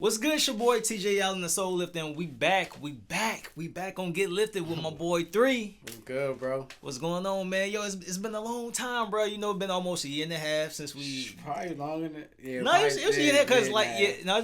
What's good? It's your boy TJ Allen, the Soul Lifter, and we back on Get Lifted with my boy 3. What's good, bro? What's going on, man? Yo, it's been a long time, bro. You know, it's been almost a year and a half since we. Probably longer than it was a year and a half because it's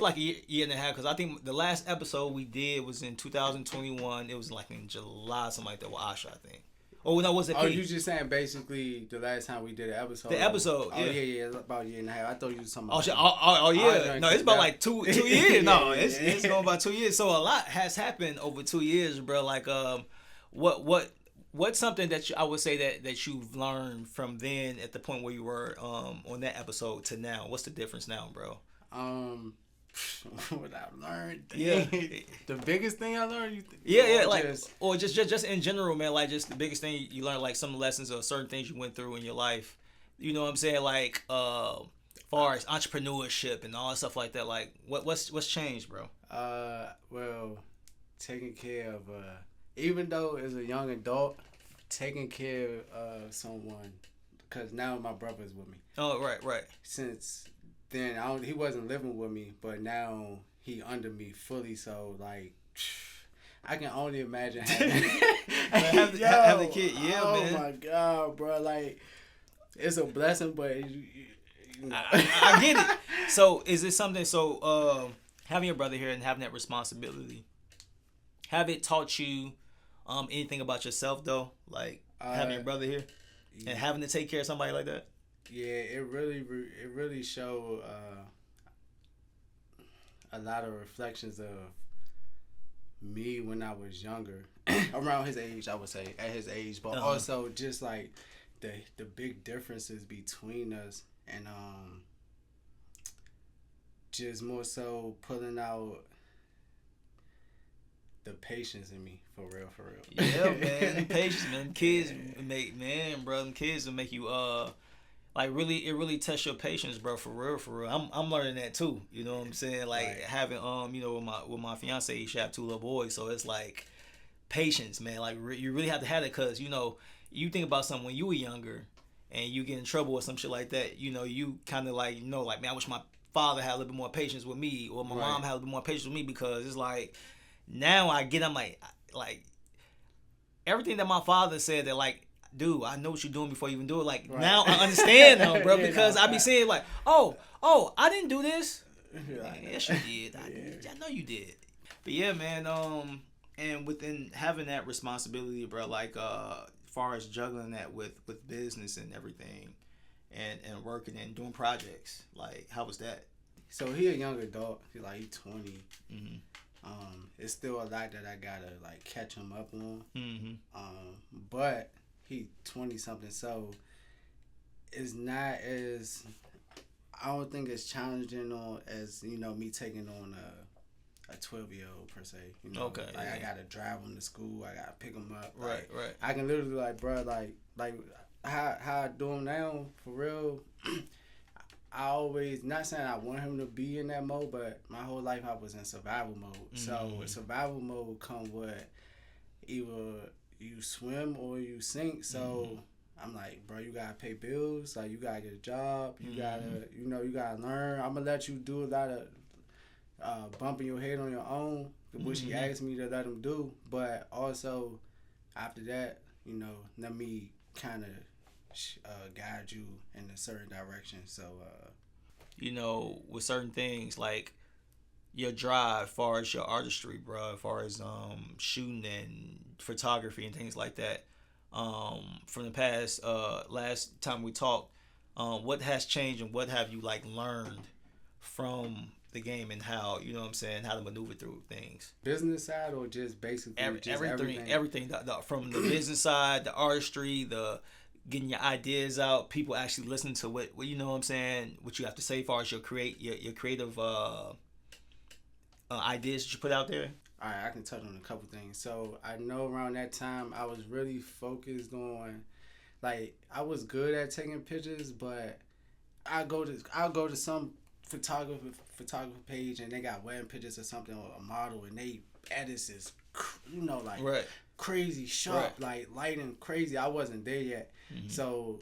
like a year and a half because I think the last episode we did was in 2021. It was like in July, something like that with Asha, I think. Oh no, was it? Oh, you just saying basically the last time we did an episode. The episode, yeah. Oh yeah, it's about a year and a half. I thought you was talking about. Oh yeah. No, it's about like two years. No, it's going about 2 years. So a lot has happened over 2 years, bro. Like what's something that I would say that you've learned from then at the point where you were on that episode to now? What's the difference now, bro? What I learned, yeah, the biggest thing I learned, or just in general, man, like just the biggest thing you learned, like some lessons or certain things you went through in your life. You know what I'm saying? Like, far as entrepreneurship and all that stuff like that. Like, what's changed, bro? Well, taking care of even though as a young adult, taking care of someone, because now my brother's with me. Oh, right. Since then he wasn't living with me, but now he under me fully. So like, I can only imagine having the kid. Yeah, oh man. Oh my god, bro! Like, it's a blessing, but I get it. So is it something? So having your brother here and having that responsibility, have it taught you anything about yourself though? Like having your brother here and having to take care of somebody like that. Yeah, it really showed a lot of reflections of me when I was younger, around his age, I would say, at his age, but also just like the big differences between us, and just more so pulling out the patience in me, for real. Yeah, man, the patience, man. Kids kids will make you like it really tests your patience, bro. For real. I'm learning that too. You know what I'm saying? Like right. Having with my fiance, she have 2 little boys, so it's like patience, man. Like you really have to have it, cause you think about something when you were younger, and you get in trouble or some shit like that. You kind of like man, I wish my father had a little bit more patience with me, or my mom had a little bit more patience with me, because it's like now I'm like everything that my father said that like. Dude, I know what you're doing before you even do it. Like, right. Now I understand now, bro, because I be saying like, oh, I didn't do this. Yes, you did. I know you did. But yeah, man, and within having that responsibility, bro, like, far as juggling that with business and everything, and working and doing projects, like, how was that? So he a young adult. He's 20. Mm-hmm. It's still a lot that I gotta like catch him up on. Mm-hmm. But he 20 something, so it's not as, I don't think it's challenging on as me taking on a 12-year-old per se. Okay. Like I gotta drive him to school, I gotta pick him up. Right. I can literally like, bro, like how I do him now, for real. I always, not saying I want him to be in that mode, but my whole life I was in survival mode. Mm-hmm. So survival mode come with either you swim or you sink. So I'm like, bro, you gotta pay bills. Like, you gotta get a job. You gotta, you gotta learn. I'm gonna let you do a lot of bumping your head on your own, which he asked me to let him do. But also, after that, let me kind of guide you in a certain direction. So, with certain things like your drive, as far as your artistry, bro, as far as shooting and photography and things like that, from the past, last time we talked, what has changed and what have you like learned from the game, and how how to maneuver through things? Business side, or just basically everything from the business side, the artistry, the getting your ideas out, people actually listening to what what you have to say, as far as your creative ideas that you put out there. All right, I can touch on a couple things. So I know around that time I was really focused on, like, I was good at taking pictures, but I'll go to some photographer page, and they got wedding pictures or something, or a model, and they edits is right. Crazy sharp, right. Like lighting crazy. I wasn't there yet, so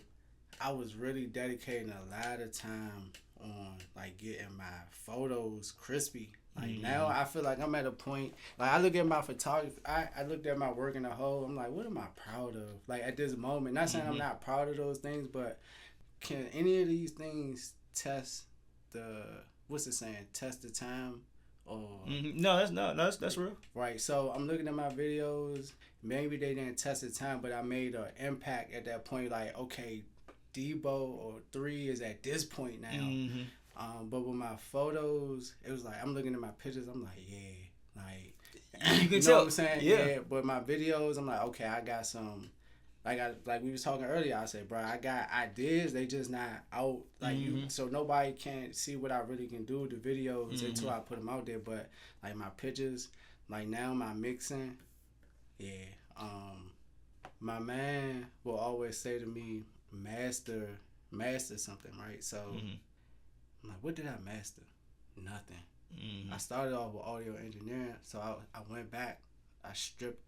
I was really dedicating a lot of time on like getting my photos crispy. Like now I feel like I'm at a point, like I look at my photography, I looked at my work in a whole, I'm like, what am I proud of? Like at this moment, not saying I'm not proud of those things, but can any of these things test what's it saying, test the time? Or No, that's real. Right, so I'm looking at my videos, maybe they didn't test the time, but I made an impact at that point, like, okay, Debo or 3 is at this point now. But with my photos, it was like I'm looking at my pictures. I'm like, yeah, like you can know tell. what I'm saying? Yeah. But my videos, I'm like, okay, I got some. Like we was talking earlier. I said, bro, I got ideas. They just not out. Like you, so nobody can see what I really can do with the videos until I put them out there. But like my pictures, like now my mixing, yeah. My man will always say to me, master something, right? So. I'm like, what did I master? Nothing. I started off with audio engineering, so I went back. I stripped.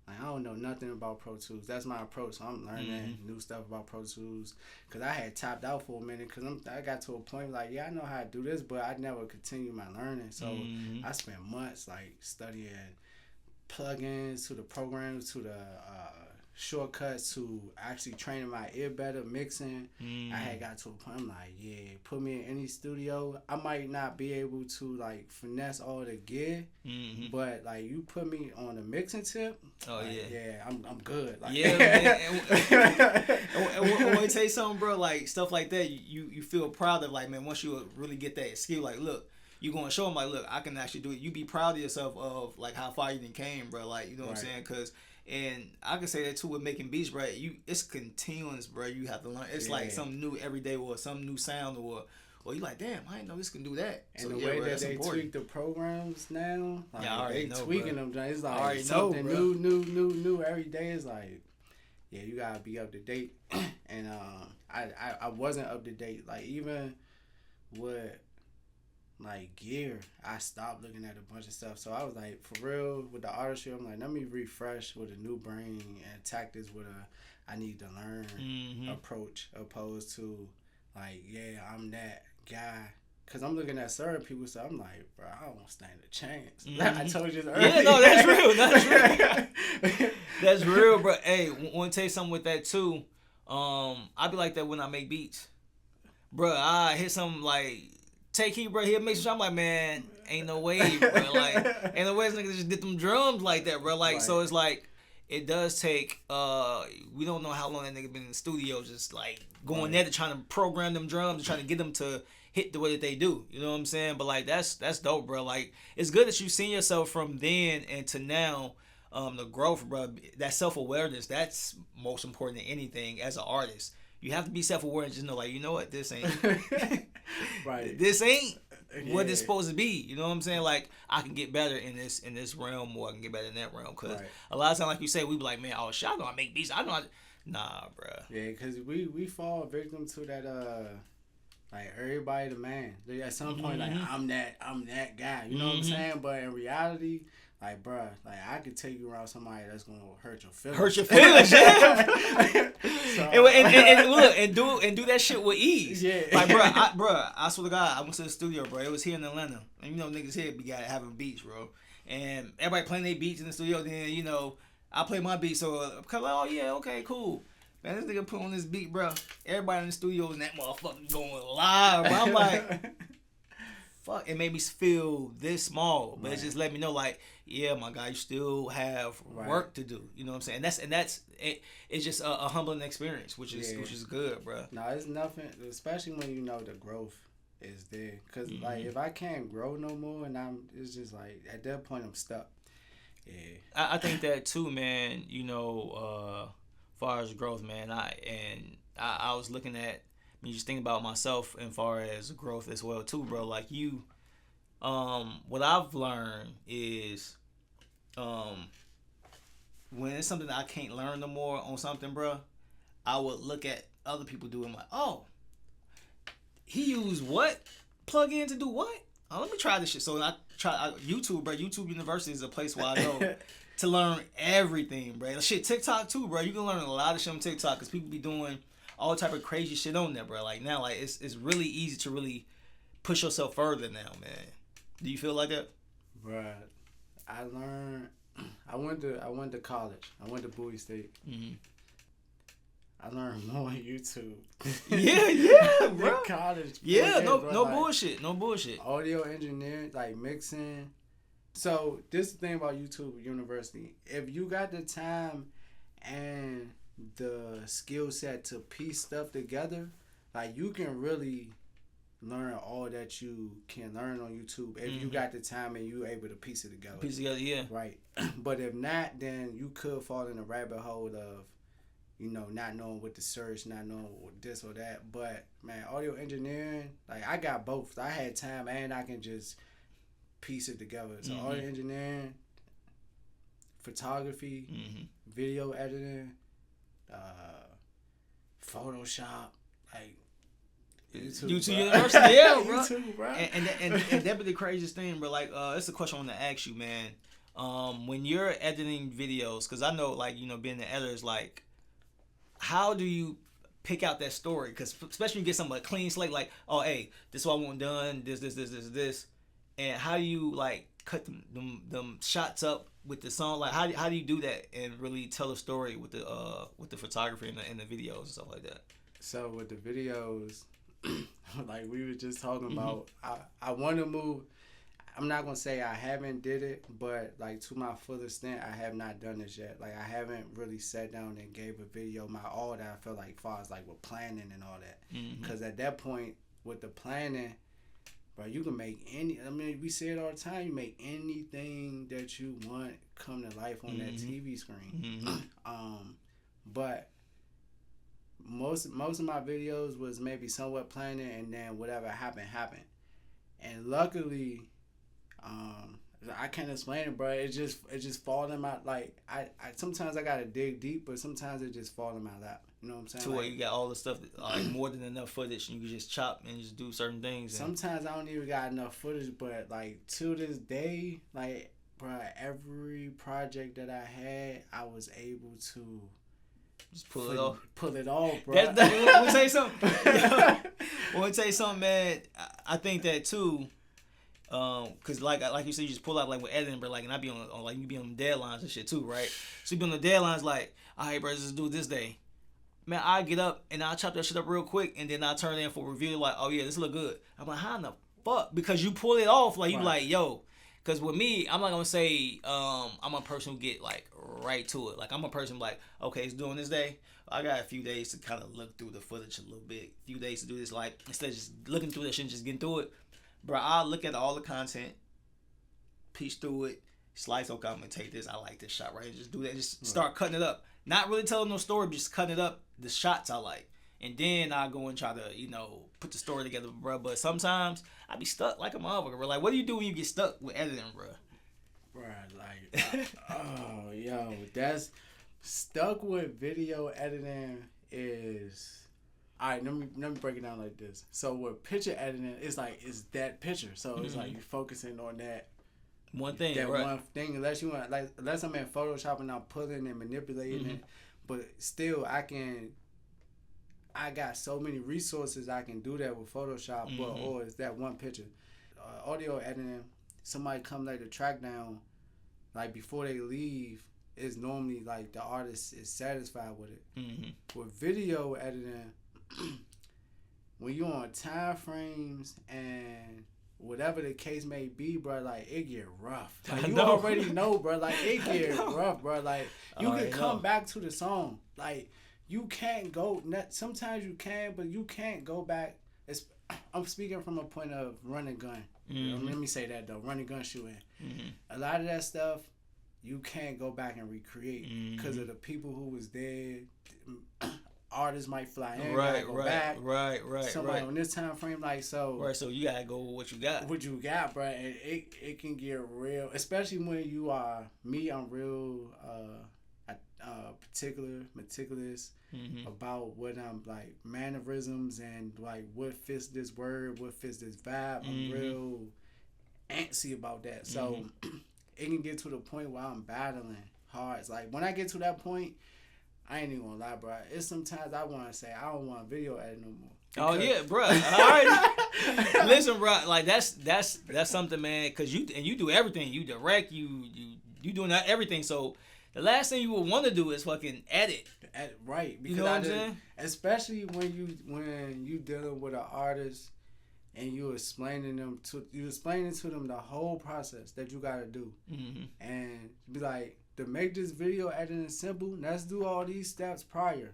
Like I don't know nothing about Pro Tools. That's my approach. So I'm learning new stuff about Pro Tools because I had tapped out for a minute because I got to a point like, yeah, I know how to do this, but I never continued my learning. So I spent months like studying plugins to the programs to the shortcuts to actually training my ear better, mixing. I had got to a point, I'm like, yeah, put me in any studio. I might not be able to like finesse all the gear, but like you put me on a mixing tip, I'm good. Like, yeah, man. And when I tell you something, bro, like stuff like that, you feel proud of, like, man, once you really get that skill, like, look, you gonna show them, like, look, I can actually do it. You be proud of yourself of like how far you done came, bro. Like, you know what I'm saying? Because and I can say that too with making beats, bro. It's continuous, bro. You have to learn. It's like something new every day, or some new sound, or you like, damn, I didn't know this can do that. And so, the way that they tweak the programs now, like they tweaking them. It's like something new every day. Is like, yeah, you gotta be up to date. And I wasn't up to date. Like even with like gear, I stopped looking at a bunch of stuff. So I was like, for real, with the artistry, I'm like, let me refresh with a new brain and attack this with I need to learn approach, opposed to like, yeah, I'm that guy. Cause I'm looking at certain people, so I'm like, bro, I don't stand a chance. I told you earlier. Yeah, no, that's real. That's real. That's real, bro. Hey, want to tell you something with that too? I be like that when I make beats, bro. I hit something like, take heat, bro. He'll make sure. I'm like, man, ain't no way, bro. Like, ain't no way this nigga just did them drums like that, bro. Like, so it's like, it does take. We don't know how long that nigga been in the studio, just like going there to trying to program them drums, and trying to get them to hit the way that they do. You know what I'm saying? But like, that's dope, bro. Like, it's good that you've seen yourself from then and to now. The growth, bro. That self-awareness. That's most important than anything as an artist. You have to be self-aware and just know, like, you know what, this ain't this ain't what it's supposed to be. You know what I'm saying? Like, I can get better in this realm, or I can get better in that realm. Because a lot of times, like you say, we be like, man, oh shit, I know I make beats. I know nah, bro. Yeah, because we fall victim to that like everybody the man. At some point, like I'm that guy. You know what I'm saying? But in reality, like, bruh, like I could take you around somebody that's gonna hurt your feelings. Hurt your feelings, yeah. So, and look, and do that shit with ease. Yeah. Like, bruh, I swear to God, I went to the studio, bro. It was here in Atlanta, and you know niggas here be having beats, bro. And everybody playing their beats in the studio. Then you know I play my beat, so I'm like, oh yeah, okay, cool. Man, this nigga put on this beat, bro. Everybody in the studio and that motherfucker going live, bro. I'm like, fuck, it made me feel this small, but it just let me know, like, yeah, my guy, you still have work to do. You know what I'm saying? And that's it. It's just a humbling experience, which is good, bro. No, it's nothing, especially when you know the growth is there. Cause like if I can't grow no more, and it's just like at that point I'm stuck. Yeah, I think that too, man. You know, far as growth, man. I was looking at. Just thinking about myself as far as growth as well too, bro. Like you, what I've learned is, when it's something that I can't learn no more on something, bro, I would look at other people doing like, oh, he used what plug-in to do what? Oh, let me try this shit. So I try YouTube, bro. YouTube University is a place where I go to learn everything, bro. Shit, TikTok too, bro. You can learn a lot of shit on TikTok because people be doing all type of crazy shit on there, bro. Like now, like it's really easy to really push yourself further now, man. Do you feel like that? Bruh, I learned. I went to college. I went to Bowie State. Mm-hmm. I learned more on YouTube. Yeah, bro. College. Yeah, no like, bullshit. No bullshit. Audio engineering, like mixing. So this is the thing about YouTube University. If you got the time and the skill set to piece stuff together, like you can really learn all that you can learn on YouTube if you got the time and you able to piece it together. Piece together, yeah. Right. But if not, then you could fall in a rabbit hole of, not knowing what to search, not knowing this or that. But man, audio engineering, like I got both. I had time and I can just piece it together. So audio engineering, photography, video editing, Photoshop, like YouTube University, yeah, bro. YouTube, bro. And that be the craziest thing, bro. Like, it's a question I want to ask you, man. When you're editing videos, because I know, like, being the editor is like, how do you pick out that story? Because especially when you get something like clean slate, like, oh, hey, this is what I want done, this, and how do you like cut them shots up with the song? Like, how do you do that and really tell a story with the photography and the videos and stuff like that? So with the videos, like we were just talking about, I want to move. I'm not gonna say I haven't did it, but like to my full extent, I have not done this yet. Like I haven't really sat down and gave a video my all that I feel like, far as like with planning and all that. Because at that point with the planning, bro, you can make any. I mean, we say it all the time. You make anything that you want come to life on that TV screen. But most of my videos was maybe somewhat planning, and then whatever happened. And luckily, I can't explain it, bro. It just fall in my, like, I sometimes I gotta dig deep, but sometimes it just fall in my lap. You know what I'm saying? To where you got all the stuff, like more than enough footage, and you can just chop and just do certain things. Sometimes I don't even got enough footage, but like to this day, like, bro, every project that I had, I was able to just pull it off. Pull it off, bro. Let me tell you something. Let me tell you something, man. I think that too. Cause like you said, you just pull out like with editing, bro. Like, and I be on like you be on deadlines and shit too, right? So you be on the deadlines, like, all right, bro, let's do it this day. Man, I get up and I chop that shit up real quick, and then I turn it in for review. Like, oh yeah, this look good. I'm like, how in the fuck? Because you pull it off, like you like, yo. Cause with me, I'm not gonna say I'm a person who get like right to it. Like I'm a person like, okay, it's doing this day. I got a few days to kind of look through the footage a little bit. A few days to do this, like instead of just looking through that shit and just getting through it. Bro, I'll look at all the content, piece through it, slice, okay, I'm gonna take this, I like this shot, right? Just do that, just start cutting it up. Not really telling no story, but just cutting it up, the shots I like. And then I go and try to, put the story together, bro. But sometimes I be stuck like a motherfucker, bro. Like, what do you do when you get stuck with editing, bro? Bro, like, that's stuck with video editing is... All right, let me break it down like this. So with picture editing, it's that picture. So it's like you're focusing on that one thing, that right? one thing. Unless I'm in Photoshop and I'm pulling and manipulating it, but still I got so many resources I can do that with Photoshop. Or it's that one picture. Audio editing, somebody come lay the track down, like before they leave, is normally like the artist is satisfied with it. With video editing, when you on time frames and whatever the case may be, bro, like it get rough. Like you already know, bro, like it get rough, bro. Like you can come back to the song. Like you can't go. Sometimes you can, but you can't go back. I'm speaking from a point of run and gun. Let me say that though, run and gun shooting. A lot of that stuff you can't go back and recreate because of the people who was there. Artists might fly in, go back. Right. Somebody on this time frame, like so. Right, so you gotta go with what you got. What you got, bro, and it can get real, especially when you are me. I'm real meticulous about what I'm like mannerisms and like what fits this word, what fits this vibe. I'm real antsy about that, so it can get to the point where I'm battling hard. It's like when I get to that point, I ain't even gonna lie, bro. It's sometimes I want to say I don't want video edit no more. Oh yeah, bro. All right. Listen, bro. Like that's something, man. Cause you do everything. You direct. You doing everything. So the last thing you would want to do is fucking edit. Right. Because you know what I'm saying? Especially when you dealing with an artist and you explaining to them the whole process that you gotta do, and be like, to make this video editing simple, let's do all these steps prior.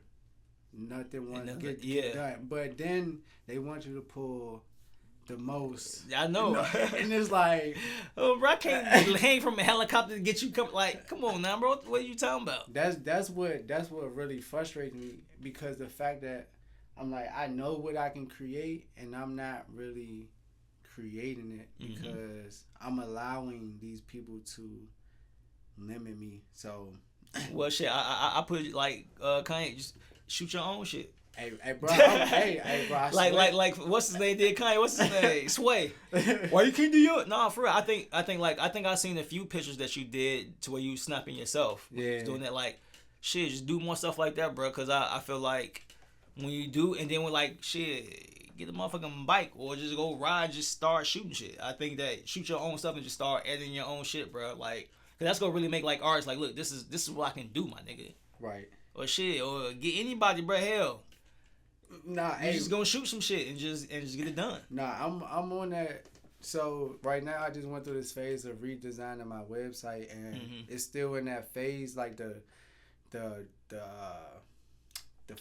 Nothing wants to get done, but then they want you to pull the most. I know. And it's like, oh, bro, I can't hang from a helicopter to get you. Come on now, bro. What are you talking about? That's what really frustrates me, because the fact that I'm like, I know what I can create, and I'm not really creating it because I'm allowing these people to limit me. So, well, shit, I put it like Kanye, just shoot your own shit. Hey, bro. Hey, bro. Like, what's his name? Did Kanye? What's his name? Sway. Why you can't do your? Nah, for real. I think I seen a few pictures that you did to where you snapping yourself. Yeah. Doing that, like, shit. Just do more stuff like that, bro. Cause I feel like when you do, and then with like shit, get a motherfucking bike or just go ride, just start shooting shit. I think that shoot your own stuff and just start editing your own shit, bro. Like, cause that's gonna really make like artists like, look, this is what I can do, my nigga. Right. Or shit, or get anybody, bro. Hell. Nah, you just gonna shoot some shit and just get it done. Nah, I'm on that. So right now I just went through this phase of redesigning my website, and it's still in that phase. Like the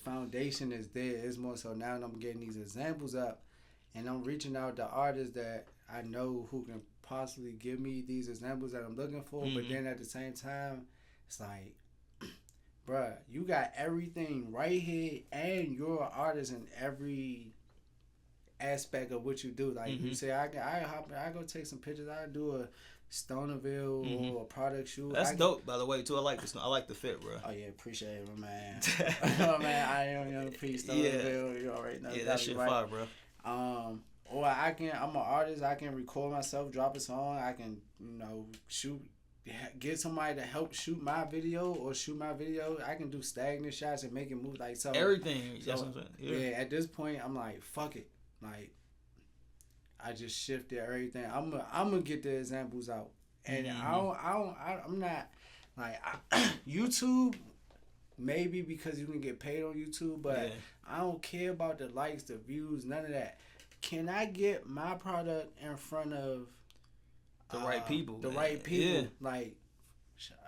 foundation is there. It's more so now I'm getting these examples up, and I'm reaching out to artists that I know who can possibly give me these examples that I'm looking for. But then at the same time, it's like, bruh, you got everything right here, and you're an artist in every aspect of what you do. Like you say, I go take some pictures. I do a Stonerville or a product shoot. That's dope, by the way, too. I like this. I like the fit, bro. Oh yeah, appreciate it, my man. Oh man, I am young P Stonerville. You already know. Yeah, that shit right. fire, bro. Or I'm an artist. I can record myself, drop a song. I can, shoot. Get somebody to help shoot my video or shoot my video. I can do stagnant shots and make it move like so. Everything. So, that's what I'm saying. Yeah, at this point, I'm like, fuck it. Like, I just shifted everything. I'm gonna get the examples out, and I'm not like YouTube. Maybe because you can get paid on YouTube, but I don't care about the likes, the views, none of that. Can I get my product in front of the right people? The right people. Yeah. Like,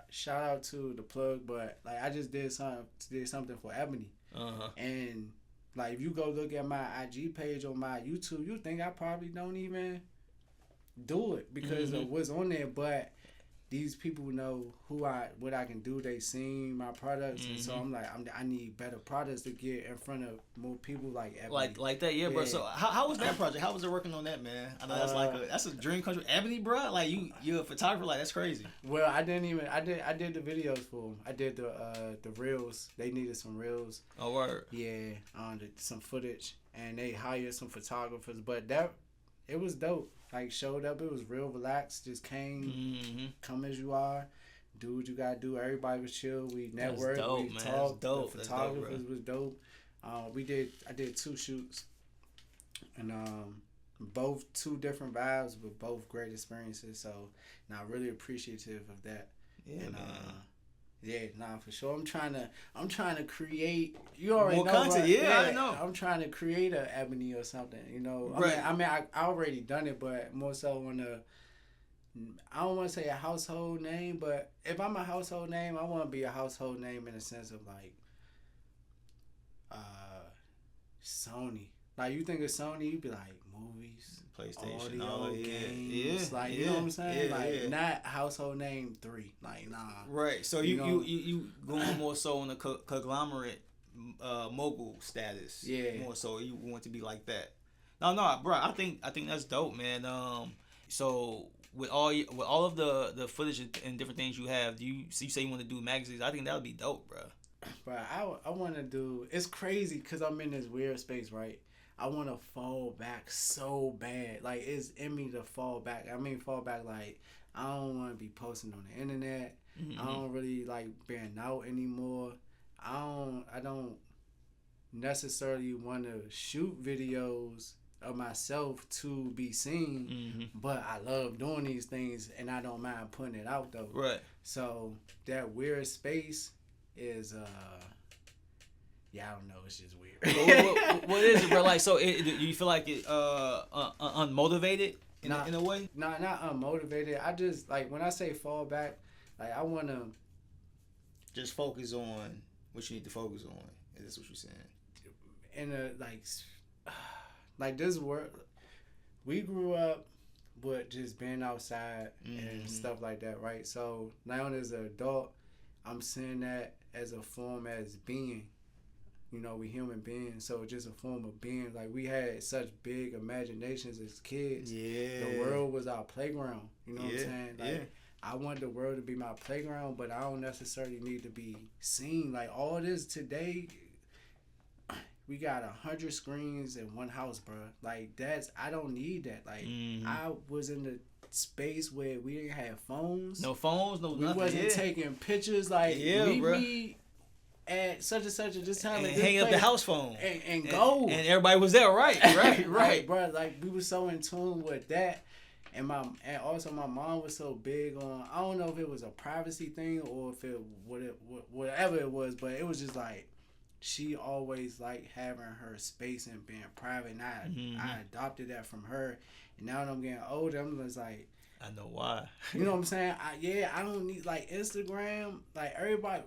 shout out to the plug, but like I just did something for Ebony, and like if you go look at my IG page on my YouTube, you think I probably don't even do it because of what's on there, but these people know what I can do. They seen my products, and so I'm like, I need better products to get in front of more people like Ebony. Like that, yeah, bro. So how was that project? How was it working on that, man? I know that's a dream country. Ebony, bro. Like you're a photographer. Like that's crazy. Well, I did the videos for them. I did the reels. They needed some reels. Oh word. Yeah, some footage, and they hired some photographers. But it was dope. Like, showed up, it was real relaxed, just came, come as you are, do what you gotta do. Everybody was chill. We networked, we talked. The photographers was dope. I did 2 shoots, and both 2 different vibes, but both great experiences. So, I'm really appreciative of that. Yeah, and, man. Yeah, for sure. I'm trying to create. You already more know. Content, Right? Yeah, I know. I'm trying to create a Ebony or something. Right. I already done it, but more so on I don't want to say a household name, but if I'm a household name, I want to be a household name in the sense of like, Sony. Like you think of Sony, you'd be like movies, PlayStation, audio, games, you know what I'm saying? Not household name 3, like nah. Right. So you going more so on the conglomerate mogul status. Yeah. More so you want to be like that. No, bro. I think that's dope, man. So with all of the footage and different things you have, you say you want to do magazines? I think that would be dope, bro. Bro, I want to do. It's crazy because I'm in this weird space, right? I want to fall back so bad. Like, it's in me to fall back. I mean, fall back, like, I don't want to be posting on the internet. I don't really like being out anymore. I don't necessarily want to shoot videos of myself to be seen, but I love doing these things and I don't mind putting it out though. Right. So that weird space is yeah, I don't know, it's just weird. What is it, bro? Like, so do you feel like it unmotivated in a way? Nah, not unmotivated. I just like when I say fall back, like I want to just focus on what you need to focus on. Is this what you're saying? In a like this world, we grew up with just being outside and stuff like that, right? So now as an adult, I'm seeing that as a form as being. You know, we human beings, so it's just a form of being. Like, we had such big imaginations as kids. Yeah. The world was our playground. You know what I'm saying? Like, yeah. I want the world to be my playground, but I don't necessarily need to be seen. Like, all this today, we got 100 screens in one house, bro. Like, I don't need that. Like, I was in the space where we didn't have phones. No phones, no nothing. We wasn't taking pictures. Like, meet me at such and such at this time and hang up the house phone and go, and everybody was there, right. Bro, like we were so in tune with that, and also my mom was so big on, I don't know if it was a privacy thing or if it whatever it was, but it was just like she always liked having her space and being private, and I adopted that from her, and now that I'm getting older, I'm just like, I know why. You know what I'm saying? I don't need like Instagram, like everybody.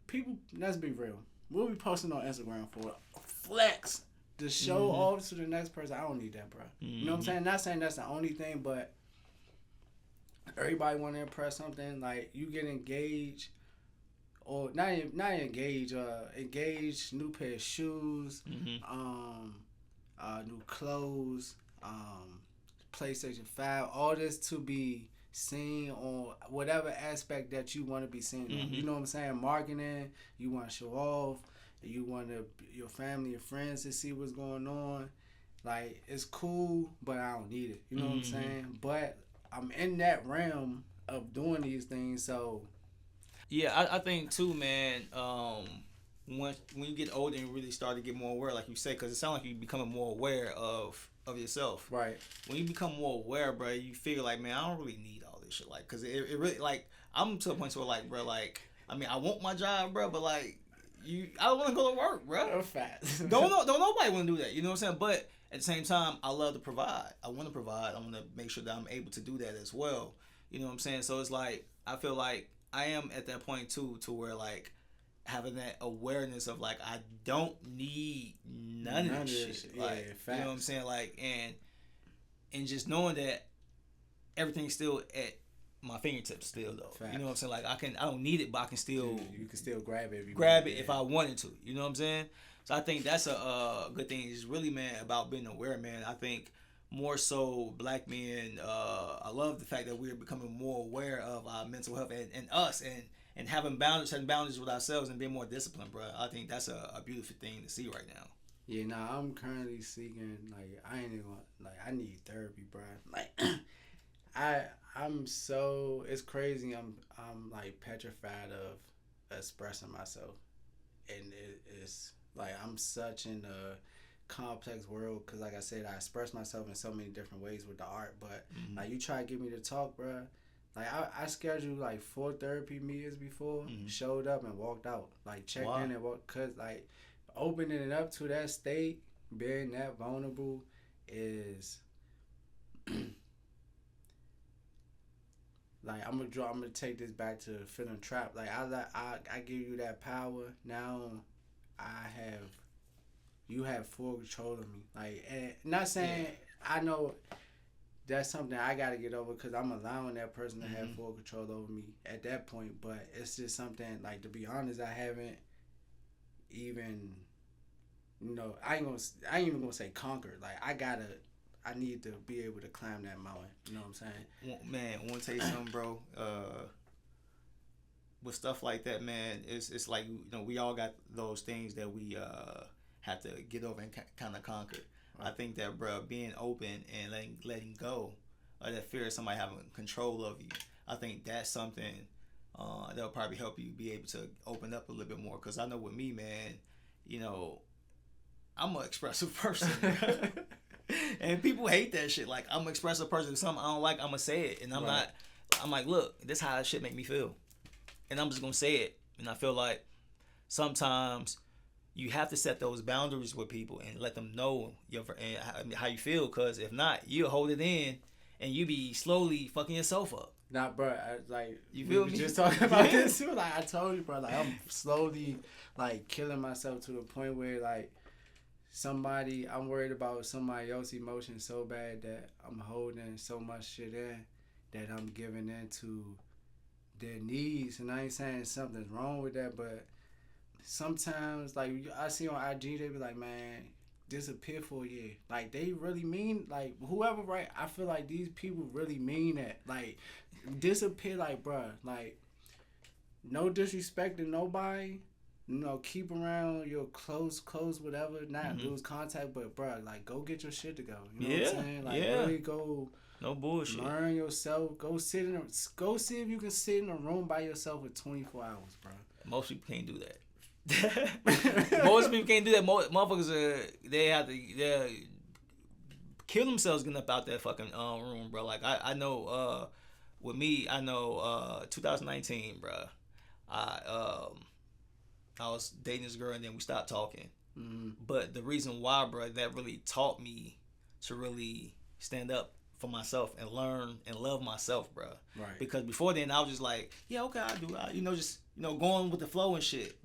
People, let's be real. We'll be posting on Instagram for flex to show off to the next person. I don't need that, bro. You know what I'm saying? Not saying that's the only thing, but everybody want to impress something. Like, you get engaged, or not engaged. Engaged, new pair of shoes, new clothes, PlayStation 5. All this to be seen on whatever aspect that you want to be seen on. You know what I'm saying? Marketing, you want to show off, you want your family, your friends to see what's going on. Like, it's cool, but I don't need it. You know what I'm saying? But I'm in that realm of doing these things, so. Yeah, I think too, man, when you get older and really start to get more aware, like you said, because it sounds like you're becoming more aware of yourself. Right. When you become more aware, bro, you feel like, man, I don't really need all this shit. Like, because it really, like, I'm to a point where, like, bro, like, I mean, I want my job, bro, but, like, I don't want to go to work, bro. Fat. Don't nobody want to do that. You know what I'm saying? But at the same time, I love to provide. I want to provide. I want to make sure that I'm able to do that as well. You know what I'm saying? So it's like, I feel like I am at that point, too, to where, like, having that awareness of, like, I don't need none of this shit. Like, you know what I'm saying? Like, and just knowing that everything's still at my fingertips still, though. Facts. You know what I'm saying? Like, I don't need it, but I can still. You can still grab it if I wanted to. You know what I'm saying? So I think that's a good thing. It's really, man, about being aware, man. I think more so black men, I love the fact that we're becoming more aware of our mental health and us and having boundaries with ourselves and being more disciplined, bro. I think that's a beautiful thing to see right now. Yeah, nah, I'm currently seeking, like, I ain't even, like, I need therapy, bro. Like, I'm so, it's crazy. I'm like petrified of expressing myself, and it's like I'm such in a complex world, because like I said, I express myself in so many different ways with the art, but like, you try to get me to talk, bro. Like, I scheduled like 4 therapy meetings before, showed up and walked out. Like, checked in and walked, cause like opening it up to that state, being that vulnerable is like, I'm gonna take this back to feeling trapped. Like, I give you that power. Now you have full control of me. Like, and not saying I know that's something I gotta get over, because I'm allowing that person to have full control over me at that point. But it's just something, like, to be honest, I haven't even, I ain't even gonna say conquered. Like, I need to be able to climb that mountain. You know what I'm saying? Man, I want to tell you something, bro. With stuff like that, man, it's like, we all got those things that we have to get over and kind of conquer. Right. I think that, bro, being open and letting go of that fear of somebody having control of you, I think that's something that'll probably help you be able to open up a little bit more. Because I know with me, man, I'm an expressive person. And people hate that shit. Like, I'm an expressive person. If something I don't like, I'm gonna say it. And I'm not. I'm like, look, this how that shit make me feel, and I'm just gonna say it. And I feel like sometimes you have to set those boundaries with people and let them know how you feel. Cause if not, you'll hold it in, and you be slowly fucking yourself up. Nah, bro, you feel we me? just talking about this too. Like I told you, bro, like I'm slowly like killing myself to the point where like I'm worried about somebody else's emotions so bad that I'm holding so much shit in that I'm giving in to their needs. And I ain't saying something's wrong with that, but sometimes like I see on IG, they be like, man, disappear for a year. Like they really mean, like whoever, right? I feel like these people really mean that. Like disappear, like bruh, like no disrespect to nobody. You know, keep around your close, whatever. Not lose contact, but bruh, like go get your shit to go. You know what I'm saying? Like really go. No bullshit. Learn yourself. Go see if you can sit in a room by yourself for 24 hours, bro. Most people can't do that. Most people can't do that. Motherfuckers, they kill themselves getting up out that fucking room, bro. Like I know, with me, I know, 2019, bro. I was dating this girl and then we stopped talking. Mm-hmm. But the reason why, bro, that really taught me to really stand up for myself and learn and love myself, bro. Right. Because before then I was just like, yeah, okay, I do. Just going with the flow and shit.